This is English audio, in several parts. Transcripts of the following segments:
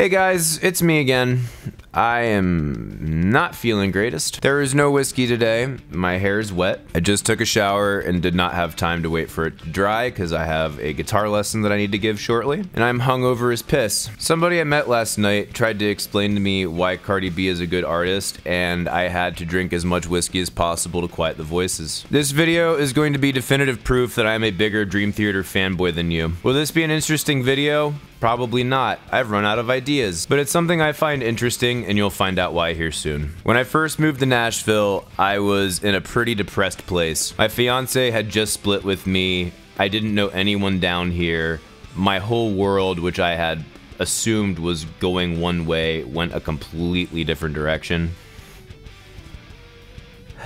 Hey guys, it's me again. I am not feeling greatest. There is no whiskey today. My hair is wet. I just took a shower and did not have time to wait for it to dry because I have a guitar lesson that I need to give shortly. And I'm hungover as piss. Somebody I met last night tried to explain to me why Cardi B is a good artist, and I had to drink as much whiskey as possible to quiet the voices. This video is going to be definitive proof that I'm a bigger Dream Theater fanboy than you. Will this be an interesting video? Probably not. I've run out of ideas. But it's something I find interesting, and you'll find out why here soon. When I first moved to Nashville, I was in a pretty depressed place. My fiance had just split with me. I didn't know anyone down here. My whole world, which I had assumed was going one way, went a completely different direction.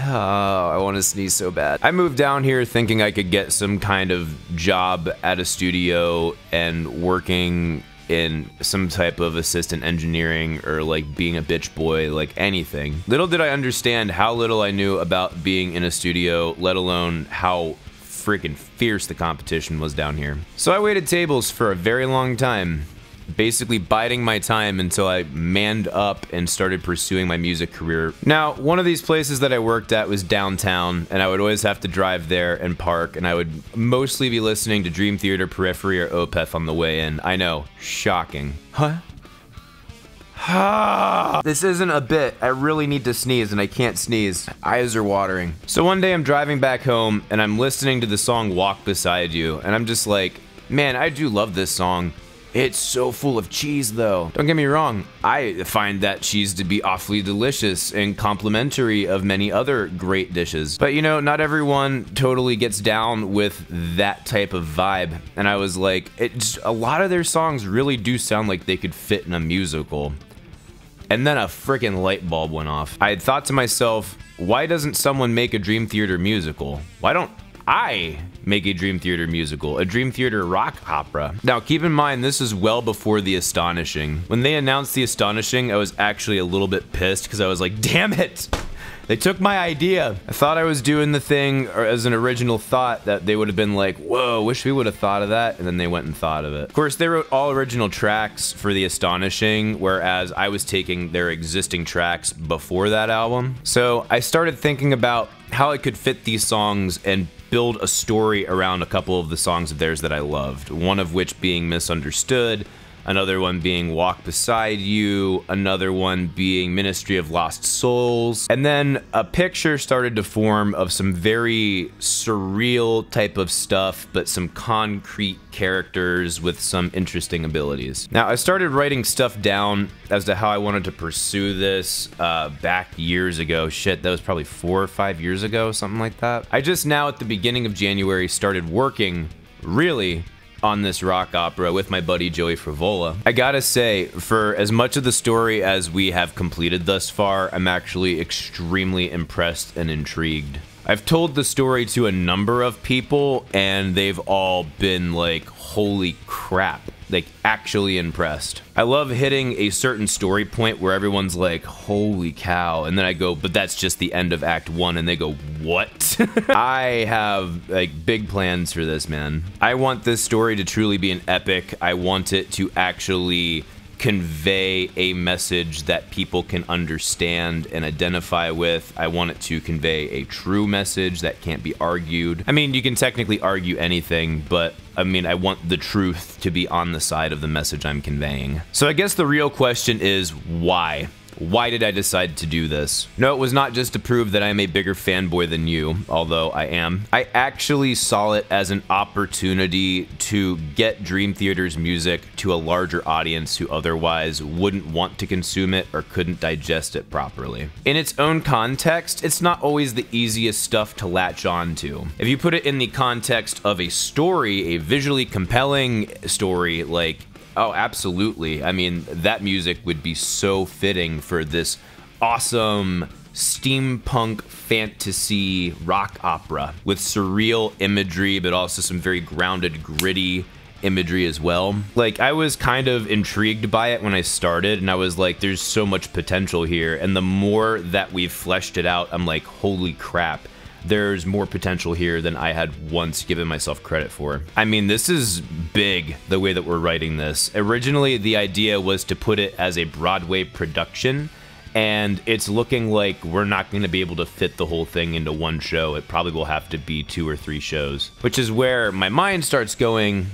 Oh, I want to sneeze so bad. I moved down here thinking I could get some kind of job at a studio and working in some type of assistant engineering or like being a bitch boy, like anything. Little did I understand how little I knew about being in a studio, let alone how freaking fierce the competition was down here. So I waited tables for a very long time, basically biding my time until I manned up and started pursuing my music career. Now, one of these places that I worked at was downtown, and I would always have to drive there and park, and I would mostly be listening to Dream Theater, Periphery, or Opeth on the way in. I know, shocking. Huh? This isn't a bit. I really need to sneeze and I can't sneeze. Eyes are watering. So one day I'm driving back home and I'm listening to the song Walk Beside You, and I'm just like, man, I do love this song. It's so full of cheese though. Don't get me wrong, I find that cheese to be awfully delicious and complimentary of many other great dishes. But you know, not everyone totally gets down with that type of vibe. And I was like, a lot of their songs really do sound like they could fit in a musical. And then a freaking light bulb went off. I had thought to myself, why doesn't someone make a Dream Theater musical? Why don't I make a Dream Theater musical, a Dream Theater rock opera? Now keep in mind, this is well before The Astonishing. When they announced The Astonishing, I was actually a little bit pissed because I was like, damn it! They took my idea. I thought I was doing the thing or as an original thought that they would have been like, whoa, wish we would have thought of that, and then they went and thought of it. Of course, they wrote all original tracks for The Astonishing, whereas I was taking their existing tracks before that album. So I started thinking about how I could fit these songs and build a story around a couple of the songs of theirs that I loved, one of which being Misunderstood, another one being Walk Beside You, another one being Ministry of Lost Souls, and then a picture started to form of some very surreal type of stuff, but some concrete characters with some interesting abilities. Now, I started writing stuff down as to how I wanted to pursue this back years ago. Shit, that was probably 4 or 5 years ago, something like that. I just now, at the beginning of January, started working, really, on this rock opera with my buddy Joey Frivola. I gotta say, for as much of the story as we have completed thus far, I'm actually extremely impressed and intrigued. I've told the story to a number of people, and they've all been like, holy crap, like actually impressed. I love hitting a certain story point where everyone's like, holy cow, and then I go, but that's just the end of Act 1, and they go, what? I have like big plans for this, man. I want this story to truly be an epic. I want it to actually convey a message that people can understand and identify with. I want it to convey a true message that can't be argued. I mean, you can technically argue anything, but I mean, I want the truth to be on the side of the message I'm conveying. So I guess the real question is, why? Why did I decide to do this? No, it was not just to prove that I'm a bigger fanboy than you, although I am. I actually saw it as an opportunity to get Dream Theater's music to a larger audience who otherwise wouldn't want to consume it or couldn't digest it properly. In its own context, it's not always the easiest stuff to latch on to. If you put it in the context of a story, a visually compelling story, like, oh, absolutely. I mean, that music would be so fitting for this awesome steampunk fantasy rock opera with surreal imagery, but also some very grounded, gritty imagery as well. Like, I was kind of intrigued by it when I started, and I was like, there's so much potential here. And the more that we've fleshed it out, I'm like, holy crap. there's more potential here than I had once given myself credit for. I mean, this is big, the way that we're writing this. Originally, the idea was to put it as a Broadway production, and it's looking like we're not going to be able to fit the whole thing into one show. It probably will have to be 2 or 3 shows, which is where my mind starts going,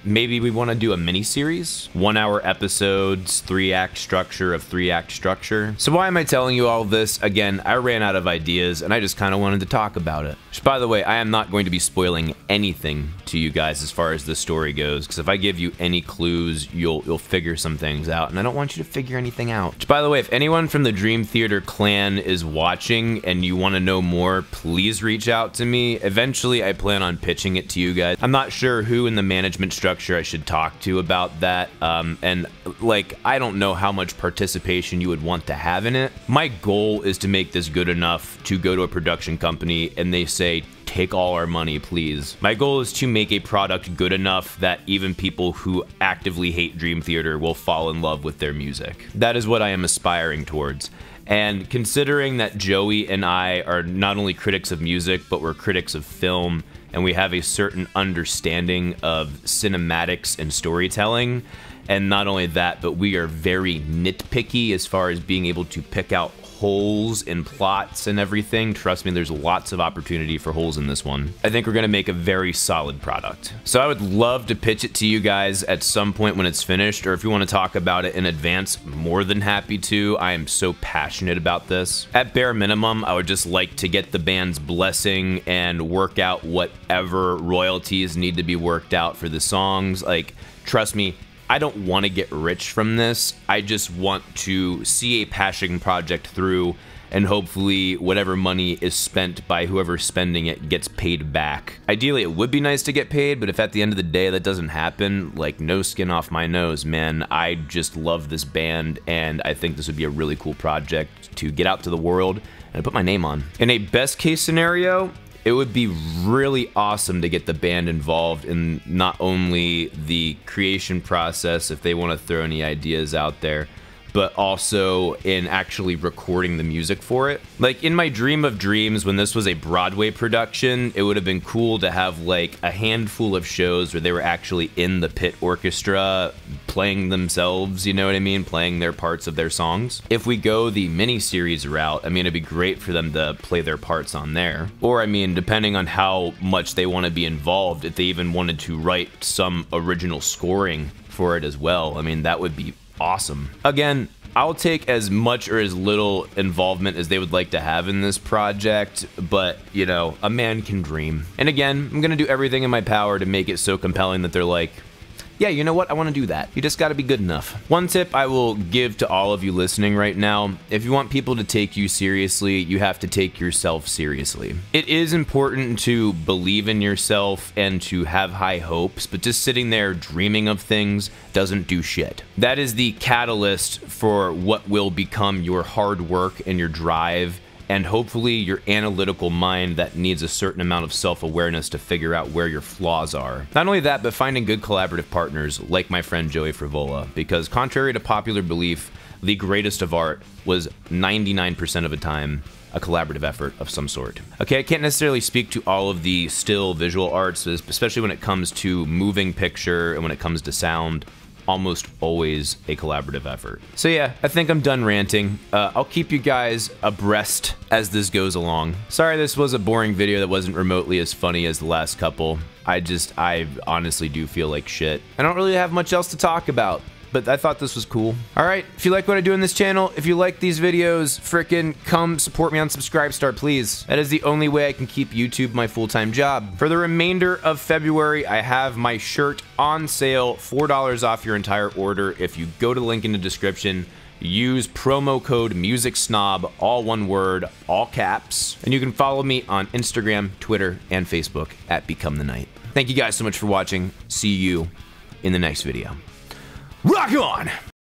maybe we want to do a mini-series, 1-hour episodes, 3-act structure of 3-act structure. So why am I telling you all this? Again, I ran out of ideas and I just kind of wanted to talk about it. Which, by the way, I am not going to be spoiling anything to you guys as far as the story goes, because if I give you any clues, you'll figure some things out, and I don't want you to figure anything out. Which, by the way, if anyone from the Dream Theater clan is watching and you want to know more, please reach out to me. Eventually, I plan on pitching it to you guys. I'm not sure who in the management structure I should talk to about that, and like, I don't know how much participation you would want to have in it. My goal is to make this good enough to go to a production company and they say, take all our money, please. My goal is to make a product good enough that even people who actively hate Dream Theater will fall in love with their music. That is what I am aspiring towards. And considering that Joey and I are not only critics of music, but we're critics of film, and we have a certain understanding of cinematics and storytelling, and not only that, but we are very nitpicky as far as being able to pick out holes in plots and everything. Trust me, there's lots of opportunity for holes in this one. I think we're gonna make a very solid product. So I would love to pitch it to you guys at some point when it's finished, or if you want to talk about it in advance, more than happy to. I am so passionate about this. At bare minimum, I would just like to get the band's blessing and work out whatever royalties need to be worked out for the songs. Like, trust me, I don't want to get rich from this. I just want to see a passion project through, and hopefully whatever money is spent by whoever's spending it gets paid back. Ideally, it would be nice to get paid, but if at the end of the day that doesn't happen, like, no skin off my nose, man. I just love this band, and I think this would be a really cool project to get out to the world and put my name on. In a best case scenario, it would be really awesome to get the band involved in not only the creation process, if they want to throw any ideas out there, but also in actually recording the music for it. Like, in my dream of dreams, when this was a Broadway production, it would have been cool to have like a handful of shows where they were actually in the pit orchestra playing themselves, you know what I mean? Playing their parts of their songs. If we go the mini-series route, I mean, it'd be great for them to play their parts on there. Or, I mean, depending on how much they want to be involved, if they even wanted to write some original scoring for it as well, I mean, that would be awesome. Again, I'll take as much or as little involvement as they would like to have in this project, but, you know, a man can dream. And again, I'm gonna do everything in my power to make it so compelling that they're like, yeah, you know what? I want to do that. You just got to be good enough. One tip I will give to all of you listening right now, if you want people to take you seriously, you have to take yourself seriously. It is important to believe in yourself and to have high hopes, but just sitting there dreaming of things doesn't do shit. That is the catalyst for what will become your hard work and your drive, and hopefully your analytical mind that needs a certain amount of self-awareness to figure out where your flaws are. Not only that, but finding good collaborative partners like my friend Joey Frivola, because contrary to popular belief, the greatest of art was 99% of the time a collaborative effort of some sort. Okay, I can't necessarily speak to all of the still visual arts, especially when it comes to moving picture and when it comes to sound. Almost always a collaborative effort. So yeah, I think I'm done ranting. I'll keep you guys abreast as this goes along. Sorry this was a boring video that wasn't remotely as funny as the last couple. I honestly do feel like shit. I don't really have much else to talk about, but I thought this was cool. Alright, if you like what I do in this channel, if you like these videos, frickin' come support me on Subscribestar, please. That is the only way I can keep YouTube my full-time job. For the remainder of February, I have my shirt on sale, $4 off your entire order. If you go to the link in the description, use promo code MUSICSNOB, all one word, all caps, and you can follow me on Instagram, Twitter, and Facebook at Become the Night. Thank you guys so much for watching. See you in the next video. Rock on!